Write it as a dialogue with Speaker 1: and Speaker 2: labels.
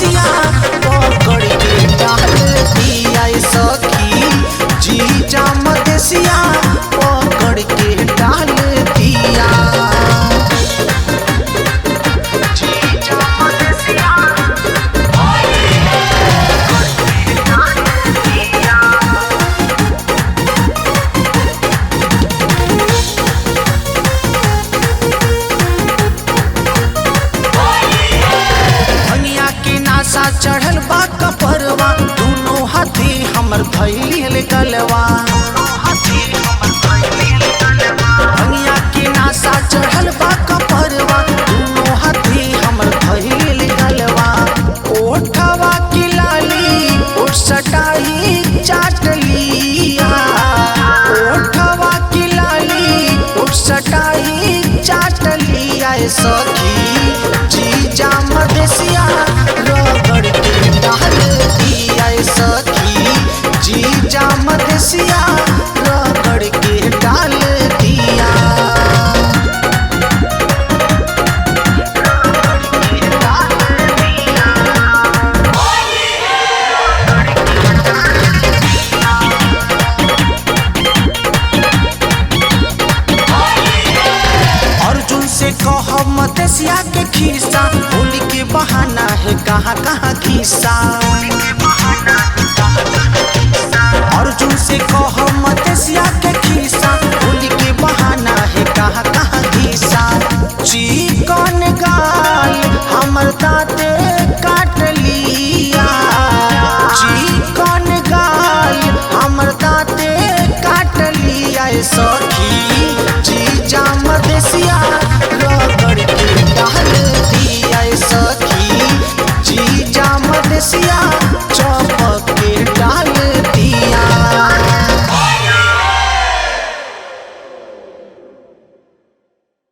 Speaker 1: मदेसिया पकड़ के डाल दिया सखी। जीजा मदेसिया पकड़ के डाल दिया। नशा चढ़ल बा कपरवा दोनों हाथी हमर भइल गलवा। भंगिया के नशा चढ़ल बा कपरवा दोनों हाथी हमर भइल गलवा। ओठवा की लाली ओठ सटाई चाट लिया। ओठवा की लाली ओठ सटाई चाट लिया सखी। जीजा मदेसिया रगड़ के डाल दिया सखी। जीजा मदेसिया रगड़ के डाल दिया। अर्जुन से कह मदेसिया के खिस्सा होली के बहाना है कहाँ कहाँ खिस्सा। अर्जुन से कह मदेसिया के